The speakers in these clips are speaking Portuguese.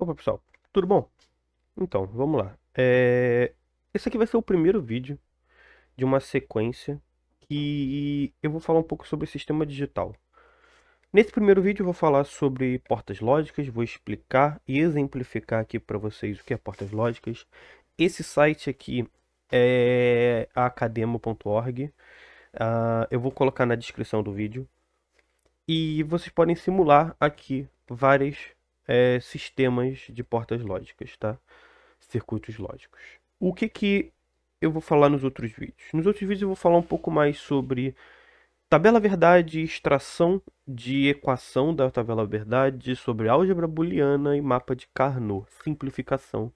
Opa, pessoal, tudo bom? Então, vamos lá. Esse aqui vai ser o primeiro vídeo de uma sequência que eu vou falar um pouco sobre sistema digital. Nesse primeiro vídeo eu vou falar sobre portas lógicas, vou explicar e exemplificar aqui para vocês o que é portas lógicas. Esse site aqui é a academo.org. Eu vou colocar na descrição do vídeo. E vocês podem simular aqui vários sistemas de portas lógicas, tá? Circuitos lógicos. O que eu vou falar nos outros vídeos? Nos outros vídeos eu vou falar um pouco mais sobre tabela verdade, extração de equação da tabela verdade, sobre álgebra booleana e mapa de Carnot, simplificação,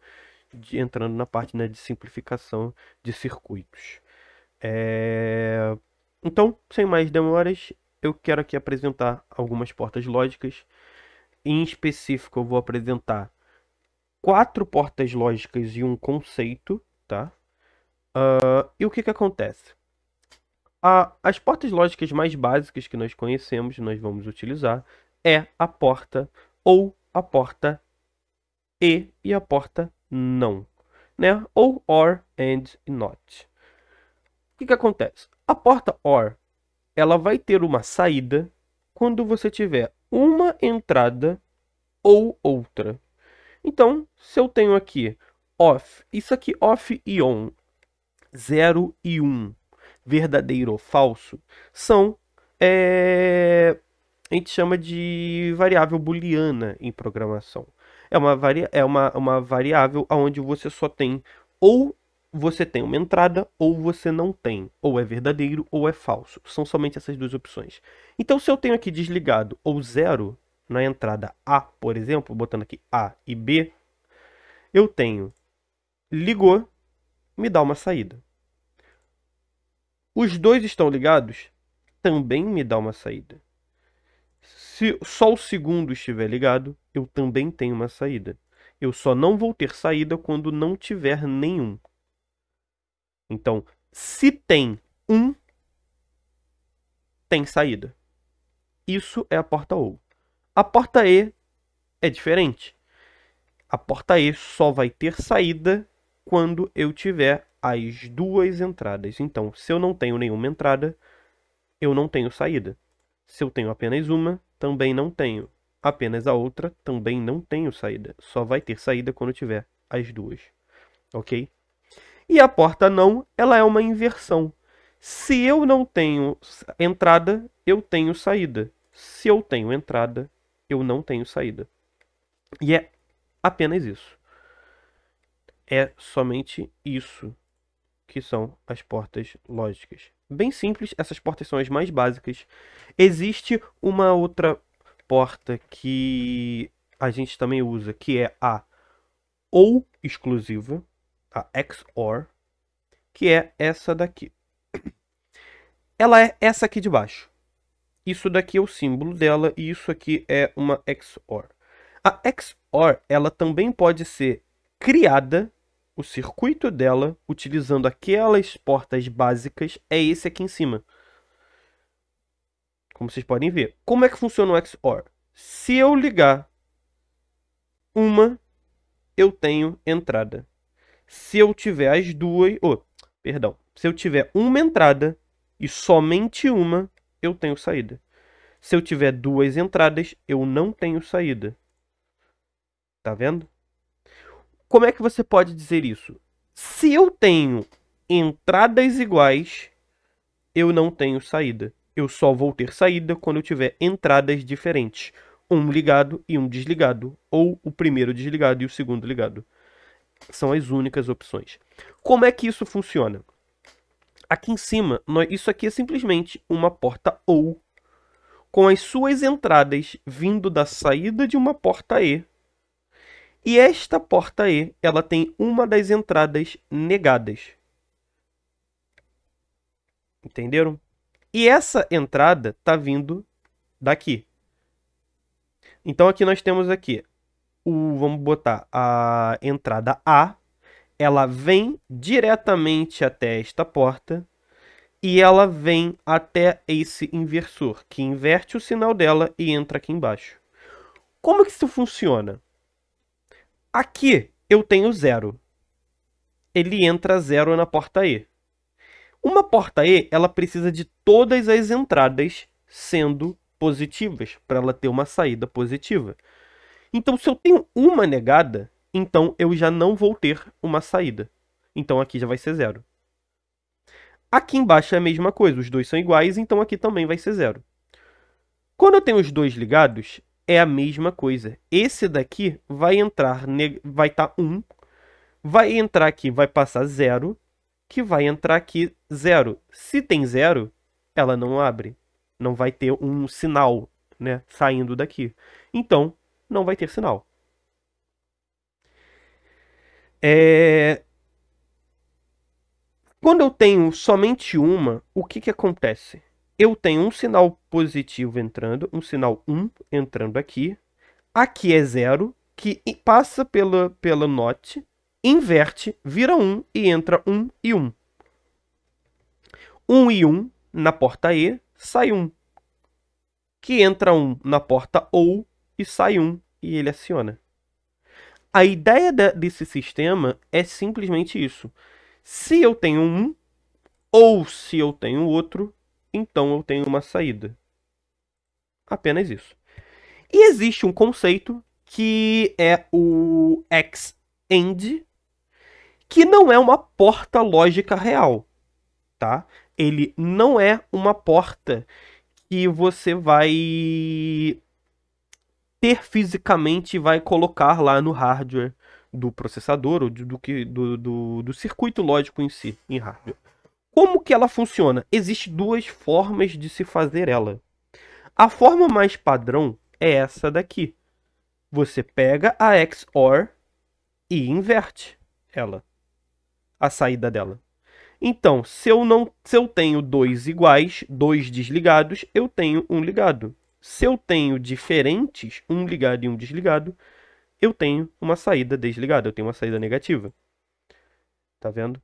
entrando na parte, né, de simplificação de circuitos. Então, sem mais demoras, eu quero aqui apresentar algumas portas lógicas. Em específico, eu vou apresentar 4 portas lógicas e um conceito, tá? E o que acontece? As portas lógicas mais básicas que nós conhecemos, nós vamos utilizar, é a porta ou a porta e a porta não, né? Ou or, and e not. O que acontece? A porta or, ela vai ter uma saída quando você tiver uma entrada ou outra. Então, se eu tenho aqui off, isso aqui off e on, 0 e 1, verdadeiro ou falso, são, a gente chama de variável booleana em programação. É uma variável onde você só tem ou você tem uma entrada ou você não tem. Ou é verdadeiro ou é falso. São somente essas duas opções. Então, se eu tenho aqui desligado ou 0 na entrada A, por exemplo, botando aqui A e B, eu tenho ligou, me dá uma saída. Os dois estão ligados, também me dá uma saída. Se só o segundo estiver ligado, eu também tenho uma saída. Eu só não vou ter saída quando não tiver nenhum. Então, se tem um, tem saída. Isso é a porta OU. A porta E é diferente. A porta E só vai ter saída quando eu tiver as duas entradas. Então, se eu não tenho nenhuma entrada, eu não tenho saída. Se eu tenho apenas uma, também não tenho. Apenas a outra, também não tenho saída. Só vai ter saída quando tiver as duas. Ok? E a porta não, ela é uma inversão. Se eu não tenho entrada, eu tenho saída. Se eu tenho entrada, eu não tenho saída. E é apenas isso. É somente isso que são as portas lógicas. Bem simples, essas portas são as mais básicas. Existe uma outra porta que a gente também usa, que é a OU exclusiva, a XOR, que é essa daqui. Ela é essa aqui de baixo. Isso daqui é o símbolo dela e isso aqui é uma XOR. A XOR, ela também pode ser criada, o circuito dela, utilizando aquelas portas básicas, é esse aqui em cima. Como vocês podem ver. Como é que funciona o XOR? Se eu ligar uma, eu tenho entrada. Se eu tiver as duas... Se eu tiver uma entrada e somente uma, eu tenho saída. Se eu tiver duas entradas, eu não tenho saída. Tá vendo? Como é que você pode dizer isso? Se eu tenho entradas iguais, eu não tenho saída. Eu só vou ter saída quando eu tiver entradas diferentes. Um ligado e um desligado. Ou o primeiro desligado e o segundo ligado. São as únicas opções. Como é que isso funciona? Aqui em cima, isso aqui é simplesmente uma porta OU com as suas entradas vindo da saída de uma porta E. E esta porta E, ela tem uma das entradas negadas. Entenderam? E essa entrada está vindo daqui. Então aqui nós temos aqui, vamos botar a entrada A, ela vem diretamente até esta porta e ela vem até esse inversor, que inverte o sinal dela e entra aqui embaixo. Como que isso funciona? Aqui eu tenho 0. Ele entra 0 na porta E. Uma porta E, ela precisa de todas as entradas sendo positivas, para ela ter uma saída positiva. Então, se eu tenho uma negada, então eu já não vou ter uma saída. Então, aqui já vai ser 0. Aqui embaixo é a mesma coisa, os dois são iguais, então aqui também vai ser 0. Quando eu tenho os dois ligados, é a mesma coisa. Esse daqui vai entrar, vai estar 1, vai entrar aqui, vai passar 0, que vai entrar aqui 0. Se tem 0, ela não abre. Não vai ter um sinal, né, saindo daqui. Então, não vai ter sinal. Quando eu tenho somente uma, o que acontece? Eu tenho um sinal positivo entrando, um sinal 1 entrando aqui. Aqui é 0, que passa pela NOT, inverte, vira 1 e entra 1 e 1. 1 e 1 na porta E, sai 1. Que entra 1 na porta OU e sai 1 e ele aciona. A ideia desse sistema é simplesmente isso. Se eu tenho um, ou se eu tenho outro, então eu tenho uma saída. Apenas isso. E existe um conceito que é o XAND, que não é uma porta lógica real, tá? Ele não é uma porta que você vai ter fisicamente e vai colocar lá no hardware do processador ou do circuito lógico em si, em hardware. Como que ela funciona? Existem duas formas de se fazer ela. A forma mais padrão é essa daqui. Você pega a XOR e inverte ela, a saída dela. Então, se eu tenho dois iguais, dois desligados, eu tenho um ligado. Se eu tenho diferentes, um ligado e um desligado, eu tenho uma saída desligada, eu tenho uma saída negativa. Tá vendo?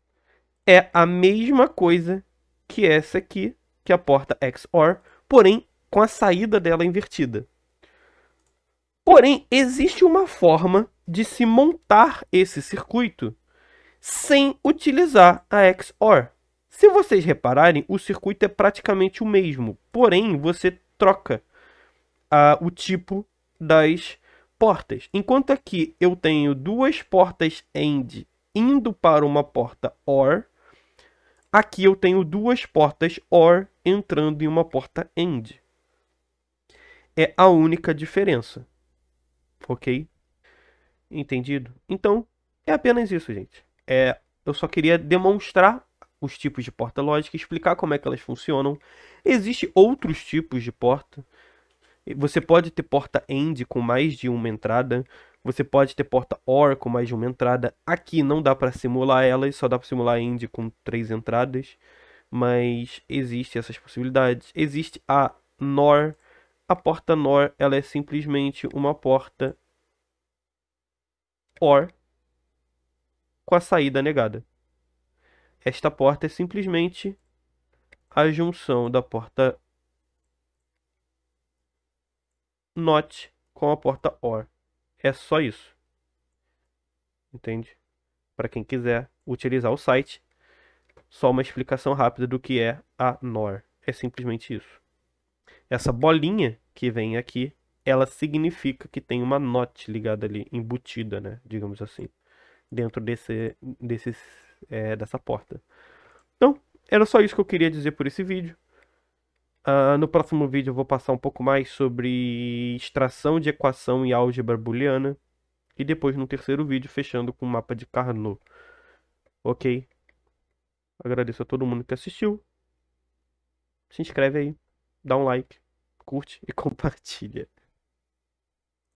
É a mesma coisa que essa aqui, que é a porta XOR, porém com a saída dela invertida. Porém, existe uma forma de se montar esse circuito sem utilizar a XOR. Se vocês repararem, o circuito é praticamente o mesmo, porém você troca o tipo das portas. Enquanto aqui eu tenho duas portas AND indo para uma porta OR, aqui eu tenho duas portas OR entrando em uma porta AND. É a única diferença. Ok? Entendido? Então, é apenas isso, gente. Eu só queria demonstrar os tipos de porta lógica, explicar como é que elas funcionam. Existem outros tipos de porta. Você pode ter porta AND com mais de uma entrada. Você pode ter porta OR com mais de uma entrada. Aqui não dá para simular elas, só dá para simular AND com 3 entradas. Mas existem essas possibilidades. Existe a NOR. A porta NOR ela é simplesmente uma porta OR com a saída negada. Esta porta é simplesmente a junção da porta NOT com a porta OR. É só isso. Entende? Para quem quiser utilizar o site, só uma explicação rápida do que é a NOR. É simplesmente isso. Essa bolinha que vem aqui, ela significa que tem uma NOT ligada ali, embutida, né? Digamos assim, dentro dessa porta. Então, era só isso que eu queria dizer por esse vídeo. No próximo vídeo eu vou passar um pouco mais sobre extração de equação em álgebra booleana. E depois no terceiro vídeo fechando com o mapa de Carnot. Ok? Agradeço a todo mundo que assistiu. Se inscreve aí, dá um like, curte e compartilha.